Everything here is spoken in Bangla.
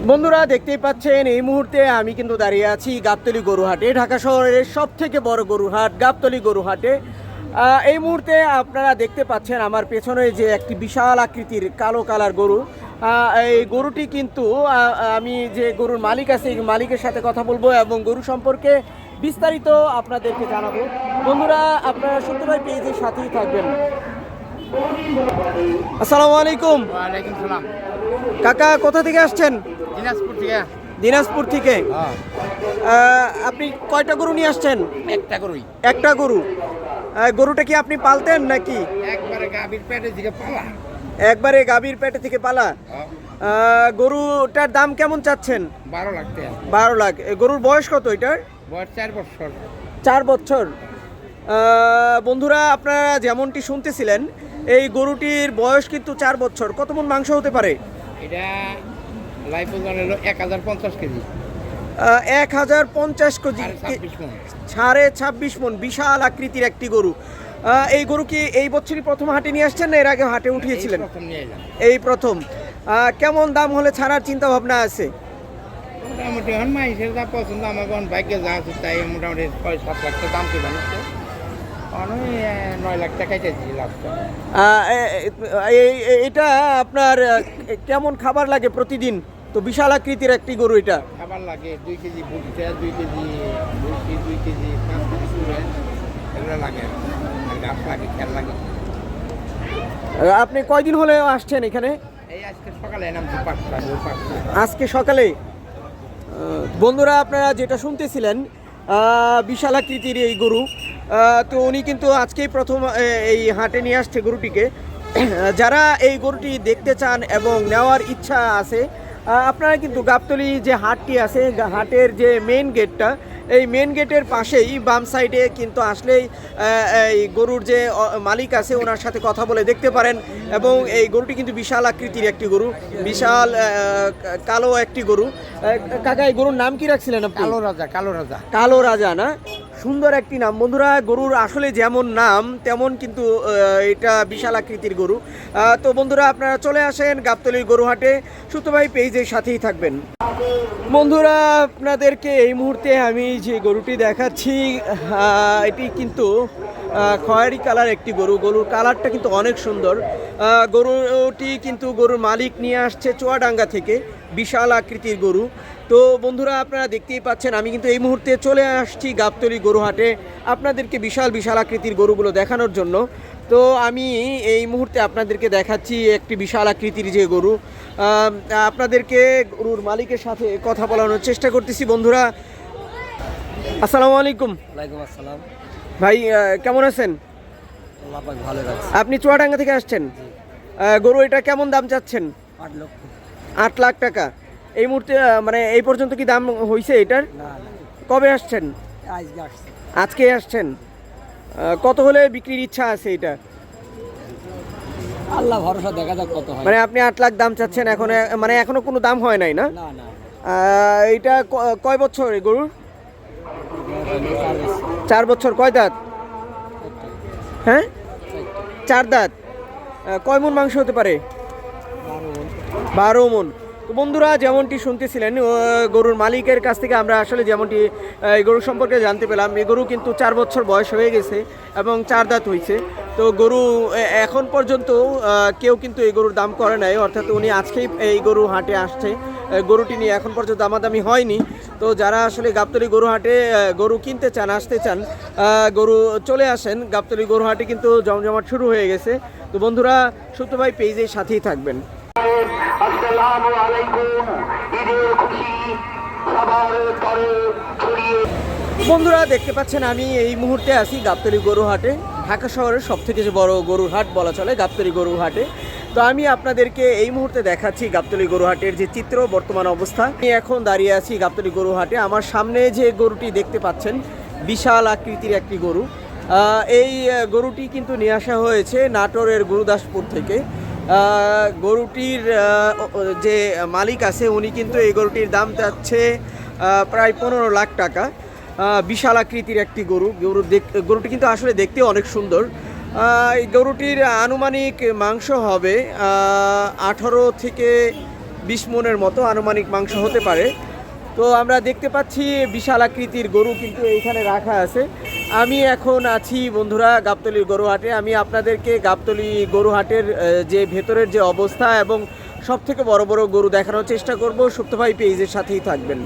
বন্ধুরা দেখতেই পাচ্ছেন এই মুহূর্তে আমি কিন্তু দাঁড়িয়ে আছি গাবতলী গরুহাটে, ঢাকা শহরের সবথেকে বড় গরুহাট গাবতলী গরুহাটে। এই মুহূর্তে আপনারা দেখতে পাচ্ছেন আমার পেছনে যে একটি বিশাল আকৃতির কালো কালার গরু। এই গরুটি কিন্তু আমি যে গরুর মালিক আছে এই মালিকের সাথে কথা বলবো এবং গরু সম্পর্কে বিস্তারিত আপনাদেরকে জানাবো। বন্ধুরা আপনারা সত্যি পেজের সাথেই থাকবেন। আসসালামু আলাইকুম। ওয়ালাইকুম সালাম। কাকা কোথা থেকে আসছেন? দিনাজপুর থেকে। দিনাজপুর থেকে। আপনি কয়টা গরু নিয়ে আসছেন? একটা গরুই। একটা গরু। গরুটা কি আপনি পালতেন নাকি? একবারে গাভীর পেটে থেকে পালা। একবারে গাভীর পেটে থেকে পালা। গরুটার দাম কেমন চাচ্ছেন? 12 লাখ টাকা। 12 লাখ। গরুর বয়স কত এটার? বয়স 4 বছর। 4 বছর। বন্ধুরা আপনারা যেমনটি শুনতেছিলেন এই গরুটির বয়স কিন্তু 4 বছর। কত মণ মাংস হতে পারে? এটা লাইফ ওজন হলো 1050 কেজি। 1050 কেজি। 26.5 মণ। বিশাল আকৃতির একটি গরু। এই গরু কি এই বছরই প্রথম হাটে নিয়ে আসছেন না এর আগে হাটে উঠিয়েছিলেন? এই প্রথম। কেমন দাম হলে ছাড়ার চিন্তা ভাবনা আছে? মোটামুটি এখন মাইসের যা পছন্দ আমার ভাগ্যে যা আছে তাই মোটামুটি 6-7 লাখ টাকা দাম কি বানিয়েছে। 9 লাখ টাকাই চাইছি লাস্ট। এটা আপনার কেমন খাবার লাগে প্রতিদিন? তো বিশাল আকৃতির একটি গরু এটা। খাবার লাগে 2 কেজি ভুট্টা, 2 কেজি ভুসি, 2 কেজি 5 কেজি চুড়ে এগুলো লাগে। আর গাছ লাগে, খেল লাগে। আপনি কয়দিন হলে আসছেন এখানে? এই আজকে সকালে নামছি 5টা। আজকে সকালে। বন্ধুরা আপনারা যেটা শুনতেছিলেন বিশাল আকৃতির এই গরু। তো উনি কিন্তু আজকেই প্রথম এই হাটে নিয়ে আসছে গরুটিকে। যারা এই গরুটি দেখতে চান এবং নেওয়ার ইচ্ছা আছে আপনারা কিন্তু গাবতলী যে হাটটি আছে হাটের যে মেন গেটটা এই মেন গেটের পাশেই বাম সাইডে কিন্তু আসলেই এই গরুর যে মালিক আছে ওনার সাথে কথা বলে দেখতে পারেন। এবং এই গরুটি কিন্তু বিশাল আকৃতির একটি গরু, বিশাল কালো একটি গরু। কাকা এই গরুর নাম কি রাখছিলেন আপনি? কালো রাজা। কালো রাজা। কালো রাজা না? সুন্দর একটি নাম। বন্ধুরা গরুর আসলে যেমন নাম তেমন কিন্তু এটা বিশাল আকৃতির গরু। তো বন্ধুরা আপনারা চলে আসেন গাবতলী গরুহাটে, সুতো ভাই পেজের সাথেই থাকবেন। বন্ধুরা আপনাদেরকে এই মুহূর্তে আমি যে গরুটি দেখাচ্ছি এটি কিন্তু খয়েরি কালার একটি গরু। গরুর কালারটা কিন্তু অনেক সুন্দর। গরুটি কিন্তু গরুর মালিক নিয়ে আসছে চুয়াডাঙ্গা থেকে, বিশাল আকৃতির গরু। তো বন্ধুরা আপনারা দেখতেই পাচ্ছেন আমি কিন্তু এই মুহূর্তে চলে আসছি গাবতলী গরুহাটে আপনাদেরকে বিশাল বিশাল আকৃতির গরুগুলো দেখানোর জন্য। তো আমি এই মুহূর্তে আপনাদেরকে দেখাচ্ছি একটি বিশাল আকৃতির যে গরু। আপনাদেরকে গরুর মালিকের সাথে কথা বলানোর চেষ্টা করতেছি। বন্ধুরা আসসালামু আলাইকুম। ওয়ালাইকুম আসসালাম। ভাই কেমন আছেন? আল্লাহ পাক ভালো রাখছে। আপনি চুয়াডাঙ্গা থেকে আসছেন। গরু এটা কেমন দাম চাচ্ছেন? 8 লক্ষ। 8 লাখ টাকা। এই মুহূর্তে মানে এই পর্যন্ত কি দাম হয়েছে এটার? না না, কবে আসছেন? আজকে আসছে। আজকে আসছেন। কত হলে বিক্রির ইচ্ছা আছে এটা? আল্লাহ ভরসা, দেখা যাক কত হয়। মানে আপনি 8 লাখ দাম চাচ্ছেন, এখন মানে এখনো কোনো দাম হয় নাই না? না না, এইটা কয় বছর এই গরুর? 4 বছর। 4 বছর। কয় দাঁত? হ্যাঁ 4 দাঁত। কয় মণ মাংস হতে পারে? 12 মণ। তো বন্ধুরা যেমনটি শুনতেছিলেন গরুর মালিকের কাছ থেকে আমরা আসলে যেমনটি এই গরু সম্পর্কে জানতে পেলাম এই গরু কিন্তু 4 বছর বয়স হয়ে গেছে এবং 4 দাঁত হয়েছে। তো গরু এখন পর্যন্ত কেউ কিন্তু এই গরুর দাম করে নাই, অর্থাৎ উনি আজকেই এই গরু হাটে আসছে। গরুটি নিয়ে এখন পর্যন্ত দামাদামি হয়নি। তো যারা আসলে গাবতলী গরু হাটে গরু কিনতে চান, আসতে চান, গরু চলে আসেন। গাবতলী গরু হাটে কিন্তু জমজমাট শুরু হয়ে গেছে। তো বন্ধুরা সুতো ভাই পেজের সাথেই থাকবেন। আসসালামু আলাইকুম। ঈদের খুশি সবার তরে ছড়িয়ে। বন্ধুরা দেখতে পাচ্ছেন আমি এই মুহূর্তে আছি গাবতলী গরু হাটে, ঢাকা শহরের সবথেকে যে বড় গরুর হাট বলা চলে গাবতলী গরু হাটে। তো আমি আপনাদেরকে এই মুহূর্তে দেখাচ্ছি গাবতলী গরু হাটের যে চিত্র, বর্তমান অবস্থা। আমি এখন দাঁড়িয়ে আছি গাবতলী গরু হাটে। আমার সামনে যে গরুটি দেখতে পাচ্ছেন বিশাল আকৃতির একটি গরু। এই গরুটি কিন্তু নিয়ে আসা হয়েছে নাটোরের গুরুদাসপুর থেকে। গরুটির যে মালিক আছে উনি কিন্তু এই গরুটির দাম চাচ্ছে প্রায় 15 লাখ টাকা। বিশাল আকৃতির একটি গরুটি কিন্তু আসলে দেখতে অনেক সুন্দর। এই গরুটির আনুমানিক মাংস হবে 18 থেকে 20 মনের মতো আনুমানিক মাংস হতে পারে। তো আমরা দেখতে পাচ্ছি বিশাল আকৃতির গরু কিন্তু এইখানে রাখা আছে। আমি এখন আছি বন্ধুরা গাবতলীর গরুহাটে। আমি আপনাদেরকে গাবতলী গরুহাটের যে ভেতরের যে অবস্থা এবং সবথেকে বড় বড় গরু দেখানোর চেষ্টা করব। সুপ্ত ভাই পেজের সাথেই থাকবেন।